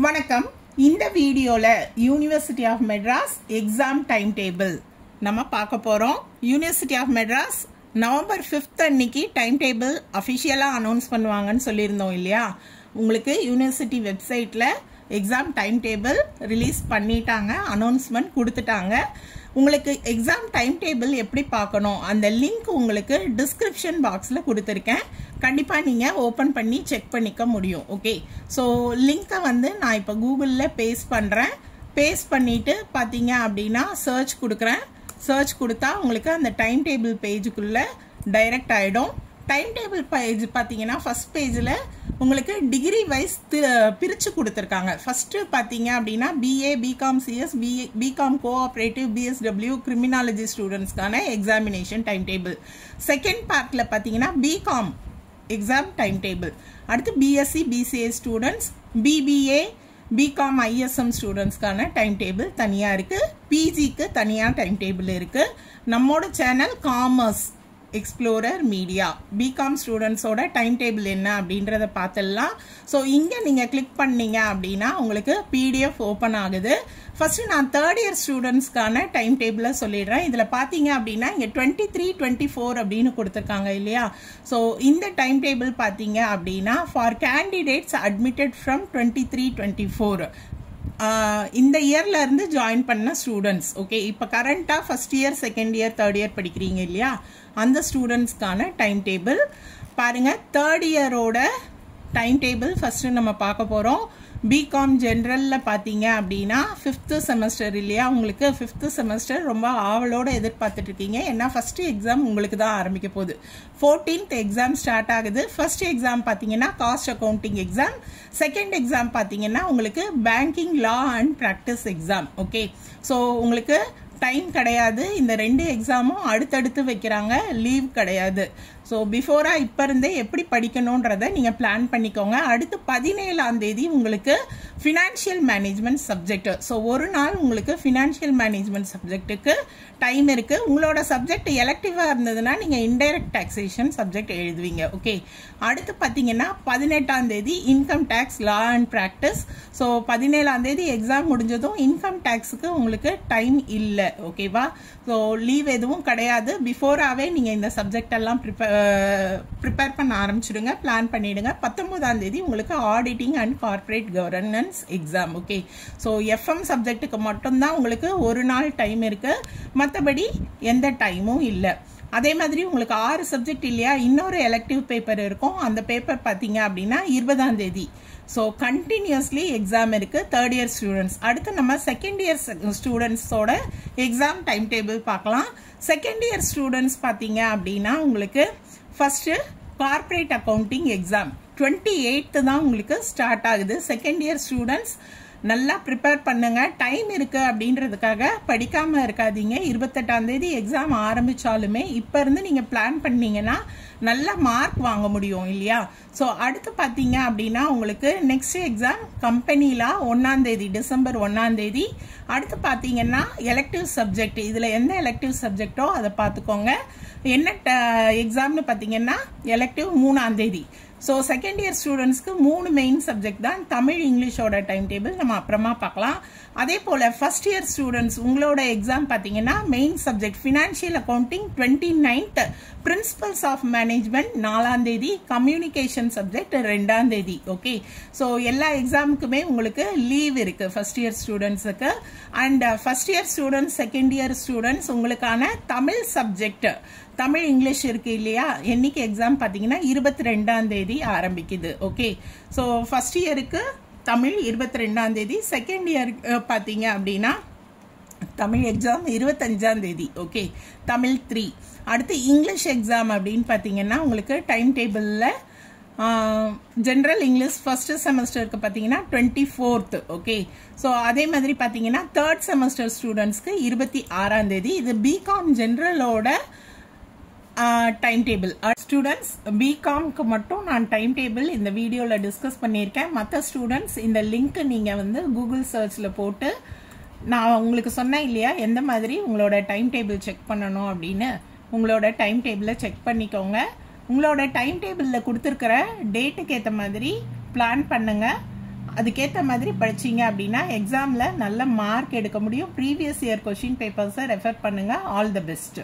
வணக்கம். இந்த வீடியோல university of Madras exam time table நம்ம பார்க்க போறோம். யூனிவர்சிட்டி ஆஃப் மெட்ராஸ் நவம்பர் 5 அன்னைக்கு டைம் டேபிள் அஃபிஷியலா அனௌன்ஸ் பண்ணுவாங்கன்னு சொல்லியிருந்தோம் இல்லையா? உங்களுக்கு யூனிவர்சிட்டி வெப்சைட்ல எக்ஸாம் டைம் டேபிள் ரிலீஸ் பண்ணிட்டாங்க, அனௌன்ஸ்மெண்ட் கொடுத்துட்டாங்க. உங்களுக்கு எக்ஸாம் டைம் டேபிள் எப்படி பார்க்கணும் அந்த லிங்க் உங்களுக்கு டிஸ்கிரிப்ஷன் பாக்ஸில் கொடுத்துருக்கேன். கண்டிப்பாக நீங்கள் ஓப்பன் பண்ணி செக் பண்ணிக்க முடியும். ஓகே, ஸோ லிங்க்கை நான் இப்போ கூகுளில் பேஸ்ட் பண்ணுறேன். பேஸ்ட் பண்ணிவிட்டு பார்த்தீங்க அப்படின்னா சர்ச் கொடுக்குறேன். சர்ச் கொடுத்தா உங்களுக்கு அந்த டைம் டேபிள் பேஜுக்குள்ளே டைரக்ட் ஆகிடும். டைம் டேபிள் பேஜ் பார்த்தீங்கன்னா ஃபர்ஸ்ட் பேஜில் உங்களுக்கு டிகிரி வைஸ் பிரித்து கொடுத்துருக்காங்க. ஃபர்ஸ்ட் பார்த்தீங்க அப்படின்னா BA, BCom CS, BCom cooperative, BSW, criminology ஸ்டூடெண்ட்ஸ்க்கான எக்ஸாமினேஷன் டைம் டேபிள். செகண்ட் பார்ட்டில் பார்த்தீங்கன்னா பிகாம் எக்ஸாம் டைம் டேபிள். அடுத்து BSc, BCA students, BBA, BCom ISM ஸ்டூடெண்ட்ஸ்க்கான டைம் டேபிள் தனியாக இருக்குது. பிஜிக்கு தனியாக டைம் டேபிள் இருக்குது. நம்மோட channel commerce explorer media BCom ஸ்டூடெண்ட்ஸோட டைம் டேபிள் என்ன அப்படின்றத பார்த்துடலாம். ஸோ இங்கே நீங்கள் கிளிக் பண்ணீங்க அப்படின்னா உங்களுக்கு பிடிஎஃப் ஓப்பன் ஆகுது. ஃபர்ஸ்ட் நான் தேர்ட் இயர் ஸ்டூடெண்ட்ஸ்க்கான டைம் டேபிளை சொல்லிடுறேன். இதில் பார்த்தீங்க அப்படின்னா இங்கே 23, 24 அப்படின்னு கொடுத்துருக்காங்க இல்லையா? ஸோ இந்த டைம் டேபிள் பார்த்தீங்க அப்படின்னா ஃபார் கேண்டிடேட்ஸ் அட்மிட்டட் ஃப்ரம் 23, 24 இந்த இயர்ல இருந்து ஜாயின் பண்ண ஸ்டூடெண்ட்ஸ். ஓகே, இப்போ கரண்டா first year, second year, third year படிக்கிறீங்க இல்லையா? அந்த ஸ்டூடெண்ட்ஸ்க்கான டைம் டேபிள் பாருங்க. தேர்ட் இயரோட டைம் டேபிள் ஃபர்ஸ்ட் நம்ம பார்க்க போறோம். பிகாம் ஜென்ரல்ல பார்த்தீங்க அப்படின்னா 5th செமஸ்டர் இல்லையா? உங்களுக்கு 5th செமஸ்டர் ரொம்ப ஆவலோட எதிர்பார்த்துட்டு இருக்கீங்க. ஏன்னா ஃபர்ஸ்ட் எக்ஸாம் உங்களுக்கு தான் ஆரம்பிக்க போகுது. 14th எக்ஸாம் ஸ்டார்ட் ஆகுது. ஃபர்ஸ்ட் எக்ஸாம் பார்த்தீங்கன்னா cost accounting exam. Second exam பார்த்தீங்கன்னா உங்களுக்கு banking law and practice exam. Okay, so உங்களுக்கு டைம் கிடையாது. இந்த 2 எக்ஸாமும் அடுத்தடுத்து வைக்கிறாங்க, லீவ் கிடையாது. ஸோ பிஃபோராக இப்போ இருந்தே எப்படி படிக்கணுன்றதை நீங்கள் பிளான் பண்ணிக்கோங்க. அடுத்து 17ஆம் தேதி உங்களுக்கு ஃபினான்ஷியல் மேனேஜ்மெண்ட் சப்ஜெக்ட். ஸோ ஒரு நாள் உங்களுக்கு ஃபினான்ஷியல் மேனேஜ்மெண்ட் சப்ஜெக்ட்டுக்கு டைம் இருக்குது. உங்களோட சப்ஜெக்ட் எலக்டிவாக இருந்ததுன்னா நீங்கள் இன்டைரக்ட் டாக்ஸேஷன் சப்ஜெக்ட் எழுதுவீங்க. ஓகே, அடுத்து பார்த்தீங்கன்னா 18ஆம் தேதி income tax law and practice. So 17ஆம் தேதி எக்ஸாம் முடிஞ்சதும் இன்கம் டேக்ஸுக்கு உங்களுக்கு டைம் இல்லை. ஓகேவா? ஸோ லீவ் எதுவும் கிடையாது. பிஃபோராகவே நீங்கள் இந்த சப்ஜெக்ட் எல்லாம் ப்ரிப்பேர் பண்ண ஆரம்பிச்சிடுங்க, பிளான் பண்ணிடுங்க. 19ஆம் தேதி உங்களுக்கு auditing and corporate governance exam. Okay, so FM சப்ஜெக்ட்டுக்கு மட்டும்தான் உங்களுக்கு ஒரு நாள் டைம் இருக்கு, மற்றபடி எந்த டைமும் இல்லை. அதே மாதிரி உங்களுக்கு 6 சப்ஜெக்ட் இல்லையா? இன்னொரு எலக்டிவ் பேப்பர் இருக்கும். அந்த பேப்பர் பார்த்தீங்க அப்படின்னா 20ஆம் தேதி. ஸோ கண்டினியூஸ்லி எக்ஸாம் இருக்கு தேர்ட் இயர் ஸ்டூடெண்ட்ஸ். அடுத்து நம்ம செகண்ட் இயர் ஸ்டூடெண்ட்ஸோட எக்ஸாம் டைம் டேபிள் பார்க்கலாம். செகண்ட் இயர் ஸ்டூடெண்ட்ஸ் பார்த்தீங்க அப்படின்னா உங்களுக்கு first corporate accounting exam 28th தான் உங்களுக்கு ஸ்டார்ட் ஆகுது. செகண்ட் இயர் ஸ்டூடெண்ட்ஸ் நல்லா ப்ரிப்பேர் பண்ணுங்க. டைம் இருக்கு அப்படின்றதுக்காக படிக்காம இருக்காதீங்க. 28ஆம் தேதி எக்ஸாம் ஆரம்பிச்சாலுமே இப்ப இருந்து நீங்க பிளான் பண்ணீங்கன்னா நல்ல மார்க் வாங்க முடியும் இல்லையா? ஸோ அடுத்து பார்த்தீங்க அப்படின்னா உங்களுக்கு நெக்ஸ்ட் எக்ஸாம் கம்பெனிலா 1ஆம் தேதி, டிசம்பர் 1ஆம் தேதி. அடுத்து பார்த்தீங்கன்னா எலக்டிவ் சப்ஜெக்ட். இதுல எந்த எலக்டிவ் சப்ஜெக்டோ அதை பார்த்துக்கோங்க. என்ன எக்ஸாம்னு பார்த்தீங்கன்னா எலக்டிவ் 3ஆம் தேதி. ஸோ செகண்ட் இயர் ஸ்டூடெண்ட்ஸ்க்கு 3 மெயின் சப்ஜெக்ட் தான். தமிழ், இங்கிலீஷோட டைம் டேபிள் நம்ம அப்புறமா பார்க்கலாம். அதே போல ஃபர்ஸ்ட் இயர் ஸ்டூடெண்ட்ஸ் உங்களோட எக்ஸாம் பார்த்தீங்கன்னா main subject financial accounting 29th, principles of management 4ஆம் தேதி, கம்யூனிகேஷன் சப்ஜெக்ட் 2ஆம் தேதி. ஓகே, ஸோ எல்லா எக்ஸாமுக்குமே உங்களுக்கு லீவ் இருக்கு ஃபர்ஸ்ட் இயர் ஸ்டூடெண்ட்ஸுக்கு. And first year students, second year students உங்களுக்கான தமிழ் சப்ஜெக்ட், தமிழ் இங்கிலீஷ் இருக்கு இல்லையா? என்னைக்கு எக்ஸாம் பார்த்தீங்கன்னா 22ஆம் தேதி ஆரம்பிக்குது. ஓகே, ஸோ ஃபர்ஸ்ட் இயருக்கு தமிழ் 22ஆம் தேதி, செகண்ட் இயர் பார்த்தீங்க அப்படின்னா தமிழ் எக்ஸாம் 25ஆம் தேதி. ஓகே, தமிழ் 3. அடுத்து இங்கிலீஷ் எக்ஸாம் அப்படின்னு பார்த்தீங்கன்னா உங்களுக்கு டைம் டேபிளில் ஜென்ரல் இங்கிலீஷ் ஃபர்ஸ்ட் செமஸ்டருக்கு பார்த்தீங்கன்னா 24th. ஓகே, ஸோ அதே மாதிரி பார்த்தீங்கன்னா தேர்ட் செமஸ்டர் ஸ்டூடெண்ட்ஸ்க்கு 26ஆம் தேதி. இது பிகாம் ஜென்ரலோட டைம் டேபிள். ஸ்டூடெண்ட்ஸ் பிகாம்க்கு மட்டும் நான் டைம் டேபிள் இந்த வீடியோவில் டிஸ்கஸ் பண்ணியிருக்கேன். மற்ற ஸ்டூடெண்ட்ஸ் இந்த லிங்க் நீங்கள் கூகுள் சர்ச்சில் போட்டு நான் உங்களுக்கு சொன்னேன் இல்லையா எந்த மாதிரி உங்களோட டைம் டேபிள் செக் பண்ணணும் அப்படின்னு. உங்களோட டைம் டேபிளை செக் பண்ணிக்கோங்க. உங்களோட டைம் டேபிளில் கொடுத்துருக்கிற டேட்டுக்கு ஏற்ற மாதிரி பிளான் பண்ணுங்க. அதுக்கேற்ற மாதிரி படிச்சிங்க அப்படின்னா எக்ஸாமில் நல்ல மார்க் எடுக்க முடியும். ப்ரீவியஸ் இயர் கொஷின் பேப்பர்ஸை ரெஃபர் பண்ணுங்கள். All the best.